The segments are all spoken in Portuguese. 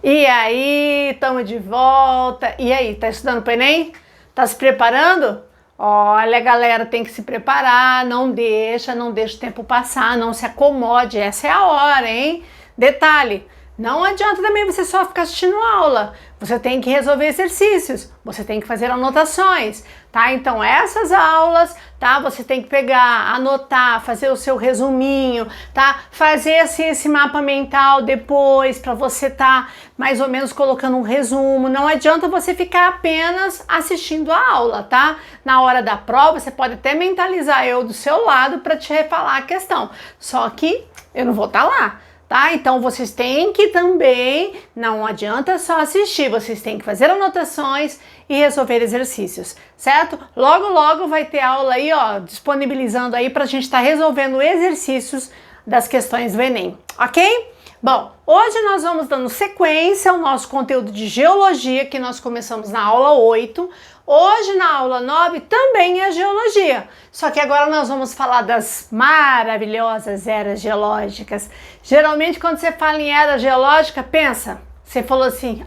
E aí, estamos de volta. E aí, tá estudando para o Enem? Tá se preparando? Olha, galera, tem que se preparar, não deixa o tempo passar, não se acomode, essa é a hora, hein? Detalhe, não adianta também você só ficar assistindo aula, você tem que resolver exercícios, você tem que fazer anotações, tá? Então essas aulas, tá? Você tem que pegar, anotar, fazer o seu resuminho, tá? Fazer assim esse mapa mental depois para você tá mais ou menos colocando um resumo. Não adianta você ficar apenas assistindo a aula, tá? Na hora da prova você pode até mentalizar eu do seu lado para te refalar a questão, só que eu não vou estar lá. Tá? Então vocês têm que também, não adianta só assistir, vocês têm que fazer anotações e resolver exercícios, certo? Logo vai ter aula aí, ó, disponibilizando aí pra gente estar resolvendo exercícios das questões do Enem, ok? Bom, hoje nós vamos dando sequência ao nosso conteúdo de geologia que nós começamos na aula 8. Hoje na aula 9 também é geologia, só que agora nós vamos falar das maravilhosas eras geológicas. Geralmente quando você fala em era geológica, pensa, você falou assim,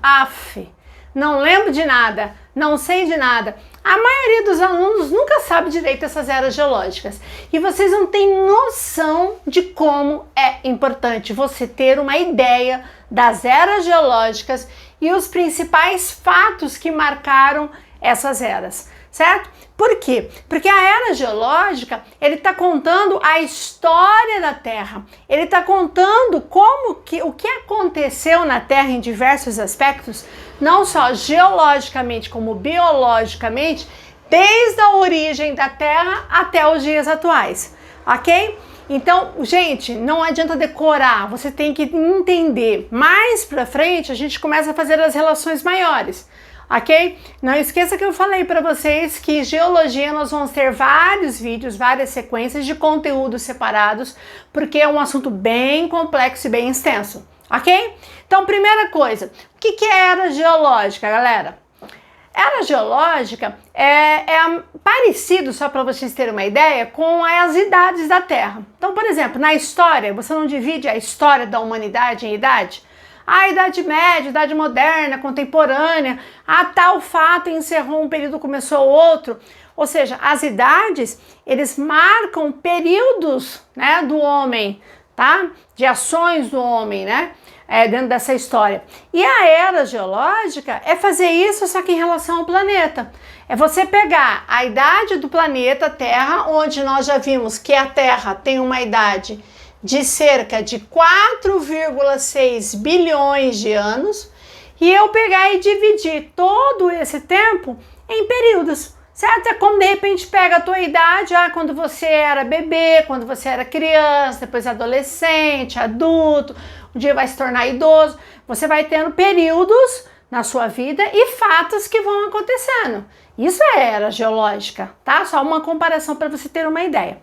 não lembro de nada, não sei de nada. A maioria dos alunos nunca sabe direito essas eras geológicas e vocês não têm noção de como é importante você ter uma ideia das eras geológicas e os principais fatos que marcaram essas eras, certo? Por quê? Porque a era geológica, ele está contando a história da Terra, ele está contando o que aconteceu na Terra em diversos aspectos, não só geologicamente como biologicamente, desde a origem da Terra até os dias atuais, ok? Então, gente, não adianta decorar, você tem que entender. Mais pra frente, a gente começa a fazer as relações maiores. Ok? Não esqueça que eu falei para vocês que geologia nós vamos ter vários vídeos, várias sequências de conteúdos separados, porque é um assunto bem complexo e bem extenso, ok? Então, primeira coisa, o que é era geológica, galera? Era geológica é parecido, só para vocês terem uma ideia, com as idades da Terra. Então, por exemplo, na história, você não divide a história da humanidade em idade? A Idade Média, Idade Moderna, Contemporânea, tal fato encerrou um período, começou outro. Ou seja, as idades, eles marcam períodos, né, do homem, tá? De ações do homem, né? Dentro dessa história. E a era geológica é fazer isso só que em relação ao planeta. É você pegar a idade do planeta Terra, onde nós já vimos que a Terra tem uma idade de cerca de 4,6 bilhões de anos, e eu pegar e dividir todo esse tempo em períodos, certo? É como de repente pega a tua idade, quando você era bebê, quando você era criança, depois adolescente, adulto, um dia vai se tornar idoso, você vai tendo períodos na sua vida e fatos que vão acontecendo. Isso é era geológica, tá? Só uma comparação para você ter uma ideia.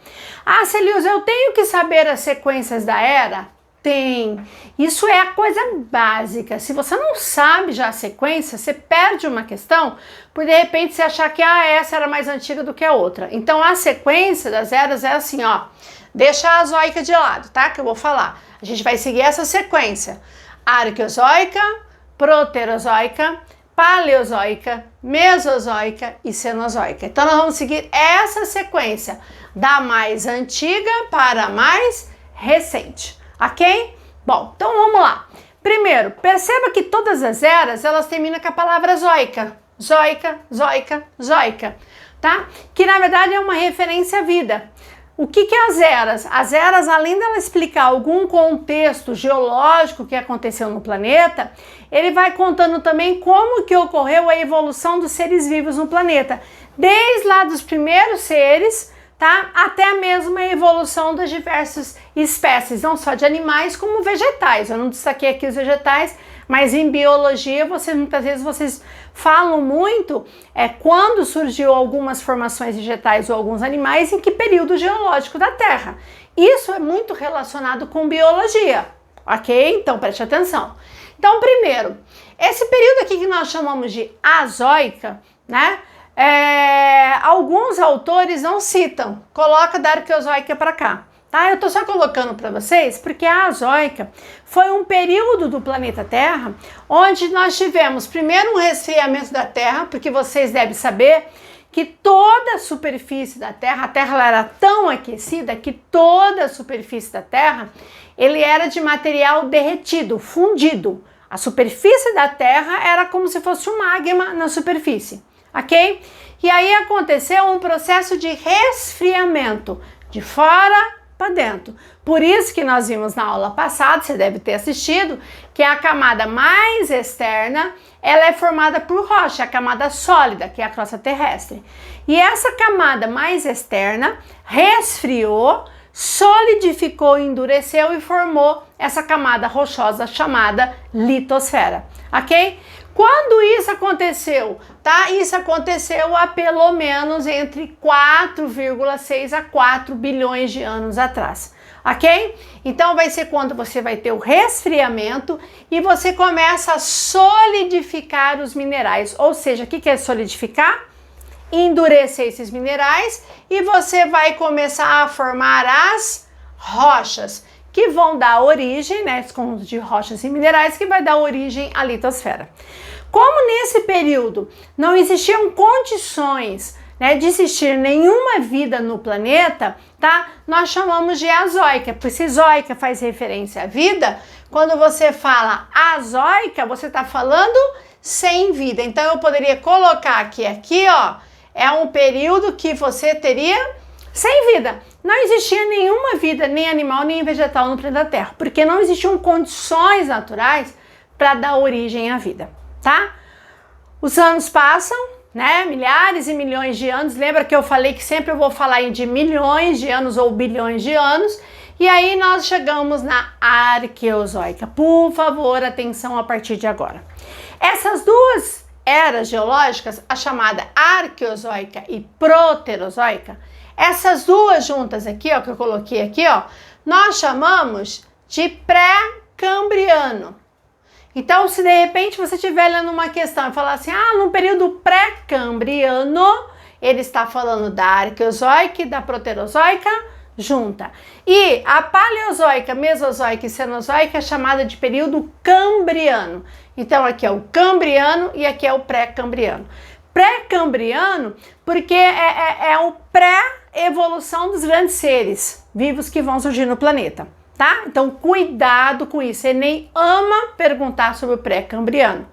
Celius, eu tenho que saber as sequências da era? Tem. Isso é a coisa básica. Se você não sabe já a sequência, você perde uma questão por de repente você achar que essa era mais antiga do que a outra. Então a sequência das eras é assim, ó. Deixa a zoica de lado, tá? Que eu vou falar. A gente vai seguir essa sequência. Arqueozoica, Proterozoica, Paleozoica, Mesozoica e Cenozoica. Então nós vamos seguir essa sequência da mais antiga para a mais recente, ok? Bom, então vamos lá. Primeiro, perceba que todas as eras, elas terminam com a palavra zoica. Zoica, zoica, zoica, tá? Que na verdade é uma referência à vida. O que é as eras? As eras, além dela explicar algum contexto geológico que aconteceu no planeta, ele vai contando também como que ocorreu a evolução dos seres vivos no planeta, desde lá dos primeiros seres, tá? Até mesmo a evolução das diversas espécies, não só de animais como vegetais. Eu não destaquei aqui os vegetais, mas em biologia muitas vezes vocês falam muito quando surgiu algumas formações vegetais ou alguns animais, em que período geológico da Terra. Isso é muito relacionado com biologia, ok? Então preste atenção. Então primeiro, esse período aqui que nós chamamos de azoica, né? Alguns autores não citam, coloca da Arqueozoica para cá, tá? Eu tô só colocando para vocês porque a Azoica foi um período do planeta Terra onde nós tivemos primeiro um resfriamento da Terra, porque vocês devem saber que toda a superfície da Terra, a Terra ela era tão aquecida que toda a superfície da Terra ele era de material derretido, fundido. A superfície da Terra era como se fosse um magma na superfície, ok? E aí aconteceu um processo de resfriamento de fora para dentro. Por isso que nós vimos na aula passada, você deve ter assistido, que a camada mais externa, ela é formada por rocha, a camada sólida, que é a crosta terrestre. E essa camada mais externa resfriou, solidificou, endureceu e formou essa camada rochosa chamada litosfera, ok? Quando isso aconteceu, tá? Isso aconteceu há pelo menos entre 4,6 a 4 bilhões de anos atrás, ok? Então vai ser quando você vai ter o resfriamento e você começa a solidificar os minerais, ou seja, o que é solidificar? Endurecer esses minerais e você vai começar a formar as rochas, que vão dar origem, né, esse conjunto de rochas e minerais que vai dar origem à litosfera. Como nesse período não existiam condições, né, de existir nenhuma vida no planeta, tá? Nós chamamos de azoica, porque se zoica faz referência à vida, quando você fala azoica, você está falando sem vida. Então eu poderia colocar aqui, ó, é um período que você teria sem vida. Não existia nenhuma vida, nem animal, nem vegetal no planeta Terra, porque não existiam condições naturais para dar origem à vida, tá? Os anos passam, né? Milhares e milhões de anos. Lembra que eu falei que sempre eu vou falar de milhões de anos ou bilhões de anos? E aí nós chegamos na Arqueozoica. Por favor, atenção a partir de agora. Essas duas eras geológicas, a chamada Arqueozoica e Proterozoica, essas duas juntas aqui, ó, que eu coloquei aqui, ó, nós chamamos de pré-cambriano. Então, se de repente você estiver lendo uma questão e falar assim, no período pré-cambriano, ele está falando da Arqueozoica e da Proterozoica junta. E a Paleozoica, Mesozoica e Cenozoica é chamada de período cambriano. Então, aqui é o cambriano e aqui é o pré-cambriano. Pré-cambriano porque é o pré-evolução dos grandes seres vivos que vão surgir no planeta, tá? Então, cuidado com isso. Enem ama perguntar sobre o pré-cambriano.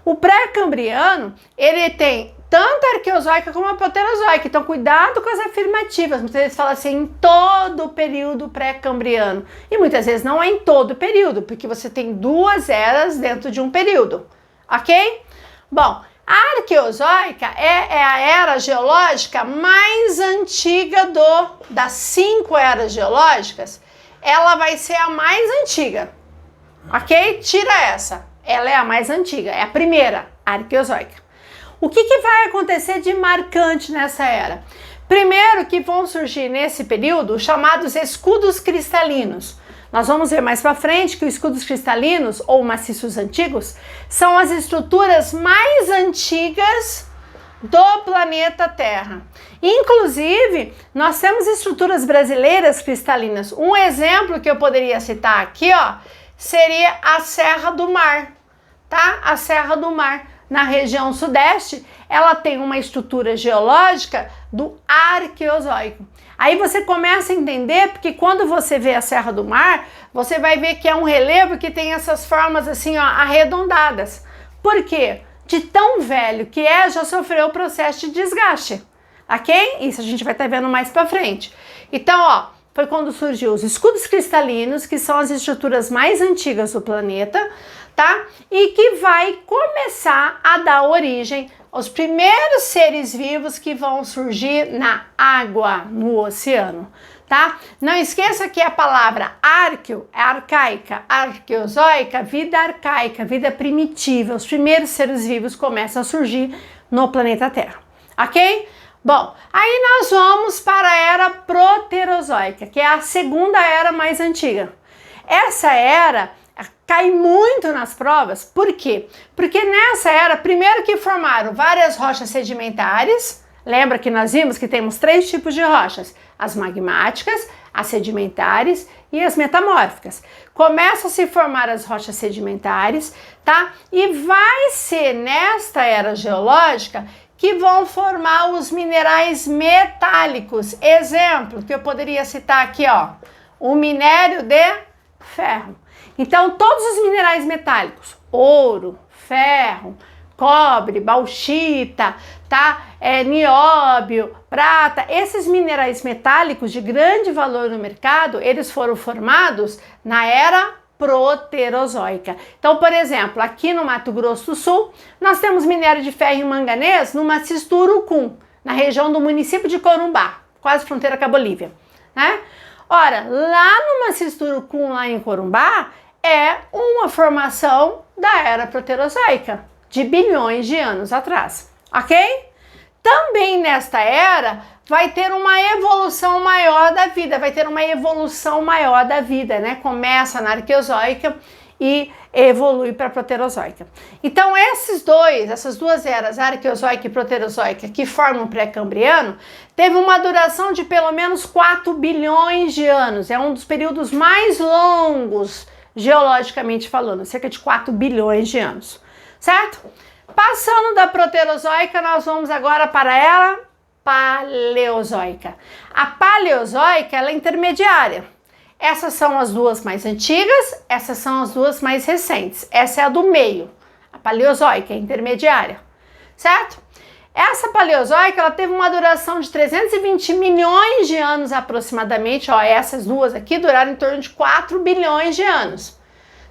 O pré-cambriano, ele tem tanto a Arqueozoica como a Proterozoica. Então, cuidado com as afirmativas. Muitas vezes fala assim, em todo o período pré-cambriano. E muitas vezes não é em todo o período, porque você tem duas eras dentro de um período, ok? Bom, a Arqueozoica é a era geológica mais antiga das 5 eras geológicas. Ela vai ser a mais antiga, ok? Tira essa, ela é a mais antiga, é a primeira, Arqueozoica. O que vai acontecer de marcante nessa era? Primeiro que vão surgir nesse período os chamados escudos cristalinos. Nós vamos ver mais para frente que os escudos cristalinos ou maciços antigos são as estruturas mais antigas do planeta Terra. Inclusive, nós temos estruturas brasileiras cristalinas. Um exemplo que eu poderia citar aqui, ó, seria a Serra do Mar, tá? A Serra do Mar, na região sudeste, ela tem uma estrutura geológica do Arqueozoico. Aí você começa a entender, porque quando você vê a Serra do Mar, você vai ver que é um relevo que tem essas formas assim, ó, arredondadas. Por quê? De tão velho que já sofreu o processo de desgaste, ok? Isso a gente vai estar vendo mais para frente. Então, ó, foi quando surgiu os escudos cristalinos, que são as estruturas mais antigas do planeta, tá? E que vai começar a dar origem aos primeiros seres vivos que vão surgir na água, no oceano, tá? Não esqueça que a palavra arqueo é arcaica, arqueozoica, vida arcaica, vida primitiva. Os primeiros seres vivos começam a surgir no planeta Terra, ok? Bom, aí nós vamos para a era proterozoica, que é a segunda era mais antiga. Essa era cai muito nas provas, por quê? Porque nessa era, primeiro que formaram várias rochas sedimentares, lembra que nós vimos que temos 3 tipos de rochas, as magmáticas, as sedimentares e as metamórficas. Começam a se formar as rochas sedimentares, tá? E vai ser nesta era geológica que vão formar os minerais metálicos. Exemplo que eu poderia citar aqui, ó, o minério de ferro. Então, todos os minerais metálicos, ouro, ferro, cobre, bauxita, tá? Nióbio, prata, esses minerais metálicos de grande valor no mercado, eles foram formados na era proterozoica. Então, por exemplo, aqui no Mato Grosso do Sul, nós temos minério de ferro e manganês no maciço do Urucum, na região do município de Corumbá, quase fronteira com a Bolívia, né? Ora, lá no maciço do Urucum, lá em Corumbá, é uma formação da era proterozoica, de bilhões de anos atrás, ok? Também nesta era vai ter uma evolução maior da vida, né? Começa na Arqueozoica e evolui para a Proterozoica. Então essas duas eras, Arqueozoica e Proterozoica, que formam o pré-cambriano, teve uma duração de pelo menos 4 bilhões de anos. É um dos períodos mais longos, geologicamente falando, cerca de 4 bilhões de anos, certo? Passando da Proterozoica, nós vamos agora para ela Paleozoica. A Paleozoica, ela é intermediária. Essas são as duas mais antigas, essas são as duas mais recentes. Essa é a do meio, a Paleozoica, é intermediária, certo? Essa Paleozoica, ela teve uma duração de 320 milhões de anos aproximadamente, ó, essas duas aqui duraram em torno de 4 bilhões de anos,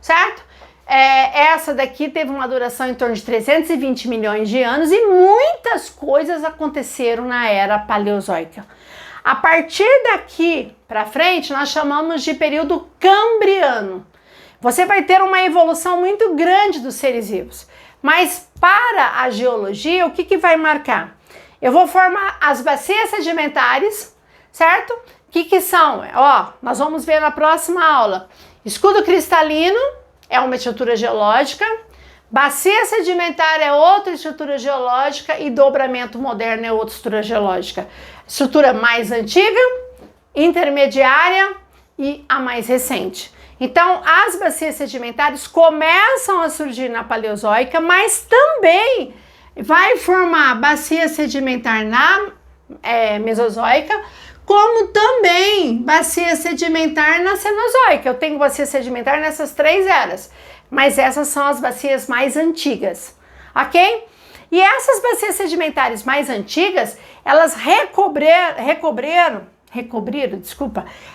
certo? Essa daqui teve uma duração em torno de 320 milhões de anos e muitas coisas aconteceram na era Paleozoica. A partir daqui para frente, nós chamamos de período Cambriano. Você vai ter uma evolução muito grande dos seres vivos. Mas para a geologia, o que vai marcar? Eu vou formar as bacias sedimentares, certo? O que são? Ó, nós vamos ver na próxima aula. Escudo cristalino é uma estrutura geológica, bacia sedimentar é outra estrutura geológica e dobramento moderno é outra estrutura geológica. Estrutura mais antiga, intermediária e a mais recente. Então, as bacias sedimentares começam a surgir na Paleozoica, mas também vai formar bacia sedimentar na Mesozoica, como também bacia sedimentar na Cenozoica. Eu tenho bacia sedimentar nessas 3 eras, mas essas são as bacias mais antigas, ok? E essas bacias sedimentares mais antigas, elas recobriram,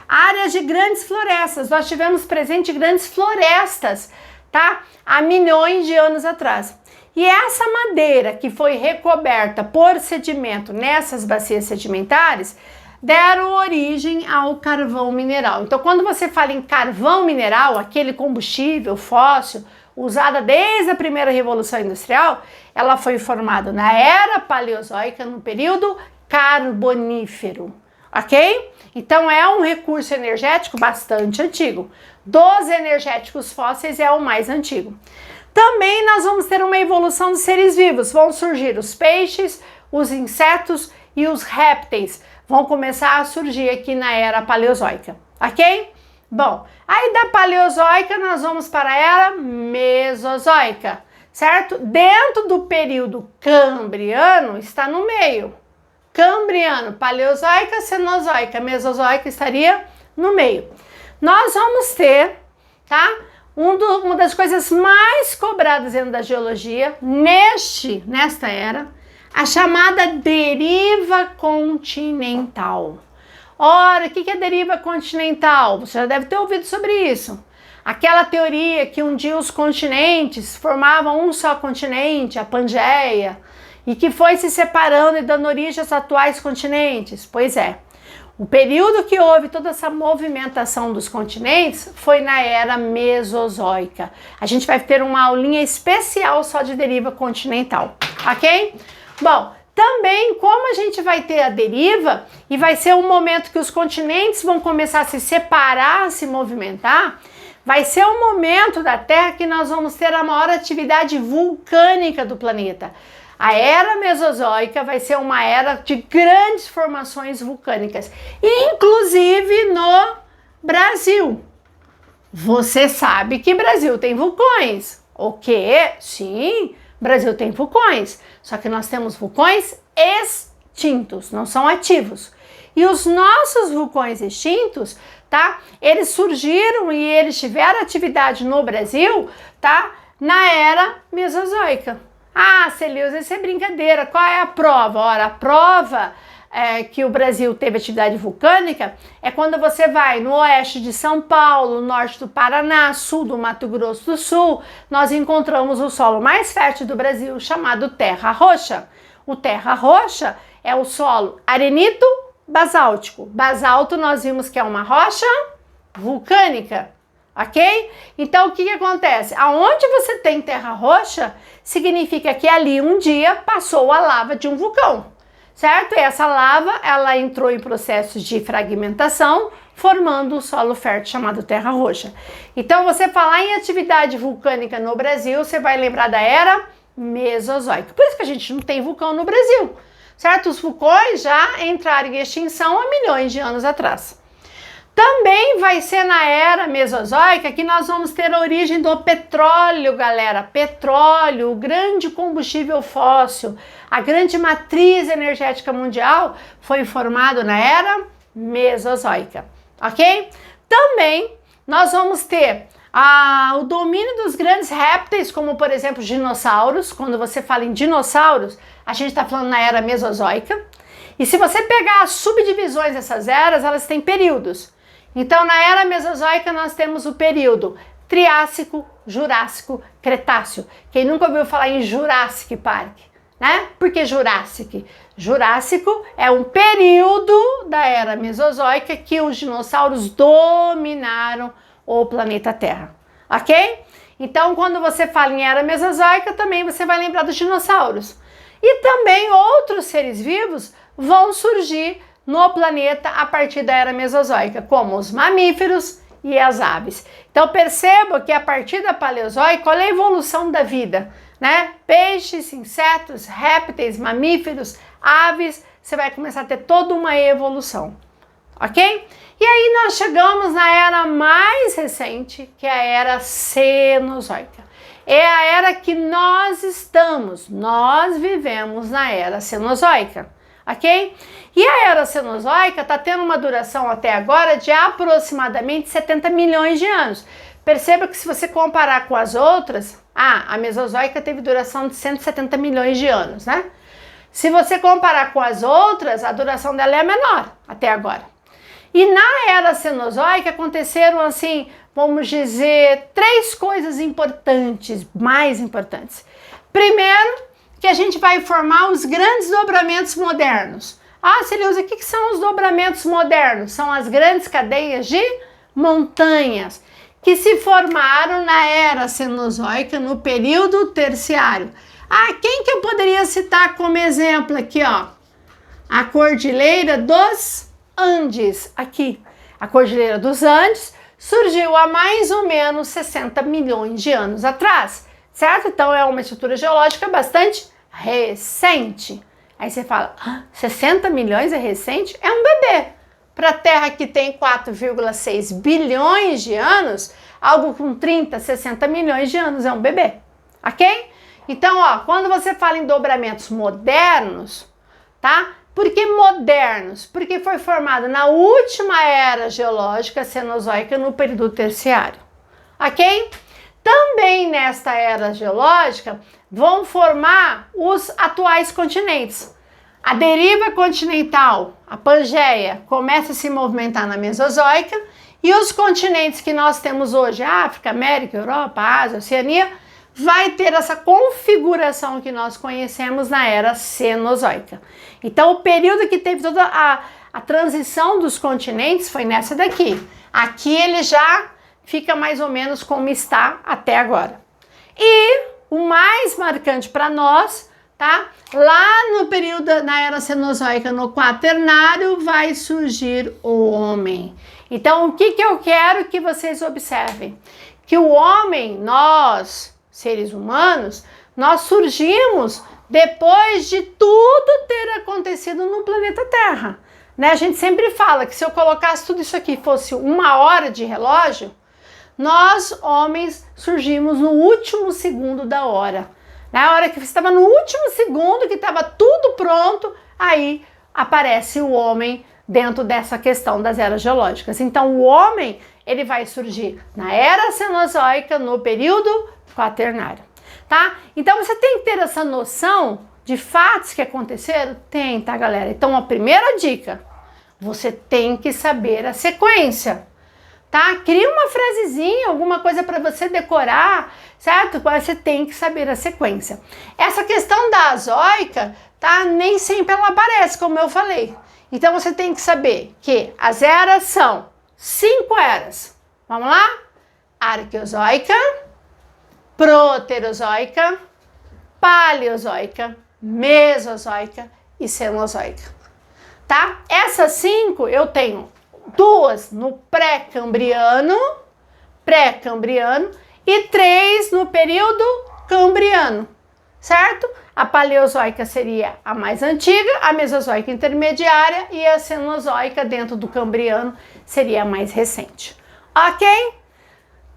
áreas de grandes florestas. Nós tivemos presente grandes florestas, tá? Há milhões de anos atrás. E essa madeira que foi recoberta por sedimento nessas bacias sedimentares deram origem ao carvão mineral. Então, quando você fala em carvão mineral, aquele combustível fóssil usada desde a primeira Revolução Industrial, ela foi formada na Era Paleozoica, no período Carbonífero, ok? Então, é um recurso energético bastante antigo. Dos energéticos fósseis é o mais antigo. Também nós vamos ter uma evolução dos seres vivos. Vão surgir os peixes, os insetos e os répteis. Vão começar a surgir aqui na Era Paleozoica, ok? Bom, aí da Paleozoica nós vamos para a Era Mesozoica, certo? Dentro do período Cambriano está no meio. Cambriano, Paleozoica, Cenozoica, Mesozoica estaria no meio. Nós vamos ter, tá? Uma das coisas mais cobradas dentro da geologia, nesta era, a chamada deriva continental. Ora, o que é deriva continental? Você já deve ter ouvido sobre isso. Aquela teoria que um dia os continentes formavam um só continente, a Pangeia, e que foi se separando e dando origem aos atuais continentes. Pois é, o período que houve toda essa movimentação dos continentes foi na Era Mesozoica. A gente vai ter uma aulinha especial só de deriva continental, ok? Bom, também como a gente vai ter a deriva e vai ser um momento que os continentes vão começar a se separar, a se movimentar, vai ser um momento da Terra que nós vamos ter a maior atividade vulcânica do planeta. A era Mesozoica vai ser uma era de grandes formações vulcânicas, inclusive no Brasil. Você sabe que Brasil tem vulcões. O quê? Sim, Brasil tem vulcões. Só que nós temos vulcões extintos, não são ativos. E os nossos vulcões extintos, tá? Eles surgiram e eles tiveram atividade no Brasil, tá? Na era Mesozoica. Ah, Celeusa, isso é brincadeira. Qual é a prova? Ora, a prova que o Brasil teve atividade vulcânica é quando você vai no oeste de São Paulo, norte do Paraná, sul do Mato Grosso do Sul, nós encontramos o solo mais fértil do Brasil, chamado terra roxa. O terra roxa é o solo arenito basáltico. Basalto nós vimos que é uma rocha vulcânica, ok? Então o que acontece? Aonde você tem terra roxa, significa que ali um dia passou a lava de um vulcão, certo? E essa lava, ela entrou em processos de fragmentação, formando o solo fértil chamado terra roxa. Então, você falar em atividade vulcânica no Brasil, você vai lembrar da era Mesozoica. Por isso que a gente não tem vulcão no Brasil, certo? Os vulcões já entraram em extinção há milhões de anos atrás. Também vai ser na era Mesozoica que nós vamos ter a origem do petróleo, galera. Petróleo, o grande combustível fóssil, a grande matriz energética mundial foi formado na era Mesozoica, ok? Também nós vamos ter o domínio dos grandes répteis, como por exemplo dinossauros. Quando você fala em dinossauros, a gente está falando na era Mesozoica. E se você pegar as subdivisões dessas eras, elas têm períodos. Então, na era Mesozoica, nós temos o período Triássico, Jurássico, Cretáceo. Quem nunca ouviu falar em Jurassic Park, né? Por que Jurassic? Jurássico é um período da era Mesozoica que os dinossauros dominaram o planeta Terra, ok? Então, quando você fala em era Mesozoica, também você vai lembrar dos dinossauros. E também outros seres vivos vão surgir no planeta a partir da era Mesozoica, como os mamíferos e as aves. Então perceba que a partir da Paleozoica, olha a evolução da vida, né? Peixes, insetos, répteis, mamíferos, aves, você vai começar a ter toda uma evolução, ok? E aí nós chegamos na era mais recente, que é a era Cenozoica. É a era que nós estamos, nós vivemos na era Cenozoica, ok? E a era Cenozoica está tendo uma duração até agora de aproximadamente 70 milhões de anos. Perceba que se você comparar com as outras, a Mesozoica teve duração de 170 milhões de anos, né? Se você comparar com as outras, a duração dela é menor até agora. E na era Cenozoica aconteceram, assim, vamos dizer, 3 coisas importantes, mais importantes. Primeiro, que a gente vai formar os grandes dobramentos modernos. Ah, Celeusa, o que são os dobramentos modernos? São as grandes cadeias de montanhas que se formaram na era Cenozoica, no período terciário. Ah, quem que eu poderia citar como exemplo aqui, ó? A Cordilheira dos Andes, aqui. A Cordilheira dos Andes surgiu há mais ou menos 60 milhões de anos atrás, certo? Então é uma estrutura geológica bastante recente. Aí você fala, 60 milhões é recente? É um bebê. Para a Terra que tem 4,6 bilhões de anos, algo com 30, 60 milhões de anos é um bebê, ok? Então, ó, quando você fala em dobramentos modernos, tá? Por que modernos? Porque foi formado na última era geológica Cenozoica, no período terciário, ok? Também nesta era geológica vão formar os atuais continentes. A deriva continental, a Pangeia, começa a se movimentar na Mesozoica e os continentes que nós temos hoje, África, América, Europa, Ásia, Oceania, vai ter essa configuração que nós conhecemos na era Cenozoica. Então, o período que teve toda a transição dos continentes foi nessa daqui. Aqui ele já fica mais ou menos como está até agora. E o mais marcante para nós, tá? Lá no período, na era Cenozoica, no Quaternário, vai surgir o homem. Então, o que eu quero que vocês observem? Que o homem, nós, seres humanos, nós surgimos depois de tudo ter acontecido no planeta Terra. Né? A gente sempre fala que se eu colocasse tudo isso aqui fosse 1 hora de relógio, nós, homens, surgimos no último segundo da hora. Na hora que você estava no último segundo, que estava tudo pronto, aí aparece o homem dentro dessa questão das eras geológicas. Então, o homem, ele vai surgir na era cenozoica, no período quaternário, tá? Então, você tem que ter essa noção de fatos que aconteceram? Tem, tá, galera? Então, a primeira dica, você tem que saber a sequência, tá? Cria uma frasezinha, alguma coisa para você decorar, certo? Você tem que saber a sequência. Essa questão da azoica, tá? Nem sempre ela aparece, como eu falei. Então, você tem que saber que as eras são 5 eras. Vamos lá? Arqueozoica, Proterozoica, Paleozoica, Mesozoica e Cenozoica. Tá? Essas 5 eu tenho 2 no pré-cambriano e 3 no período cambriano, certo? A Paleozoica seria a mais antiga, a Mesozoica intermediária e a Cenozoica dentro do cambriano seria a mais recente. Ok?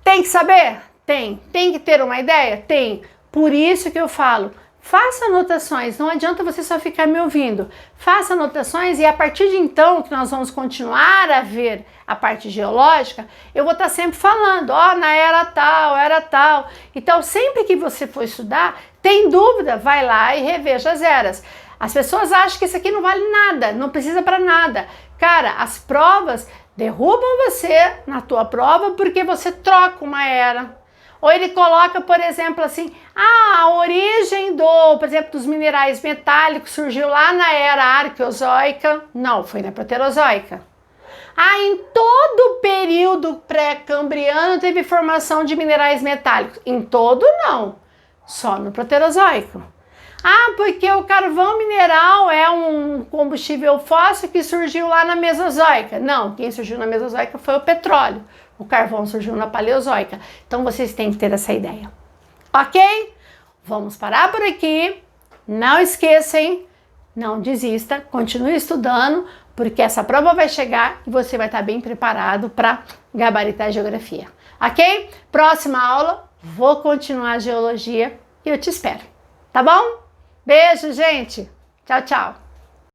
Tem que saber? Tem. Tem que ter uma ideia? Tem. Por isso que eu falo, faça anotações, não adianta você só ficar me ouvindo. Faça anotações e a partir de então, que nós vamos continuar a ver a parte geológica, eu vou estar sempre falando, ó, na era tal. Então, sempre que você for estudar, tem dúvida, vai lá e reveja as eras. As pessoas acham que isso aqui não vale nada, não precisa para nada. Cara, as provas derrubam você na tua prova porque você troca uma era. Ou ele coloca, por exemplo, assim, a origem por exemplo, dos minerais metálicos surgiu lá na era arqueozoica. Não, foi na proterozoica. Em todo o período pré-cambriano teve formação de minerais metálicos. Em todo, não. Só no proterozoico. Porque o carvão mineral é um combustível fóssil que surgiu lá na Mesozoica. Não, quem surgiu na Mesozoica foi o petróleo. O carvão surgiu na Paleozoica. Então, vocês têm que ter essa ideia. Ok? Vamos parar por aqui. Não esqueçam, não desista, continue estudando, porque essa prova vai chegar e você vai estar bem preparado para gabaritar a geografia. Ok? Próxima aula, vou continuar a geologia e eu te espero. Tá bom? Beijo, gente. Tchau, tchau.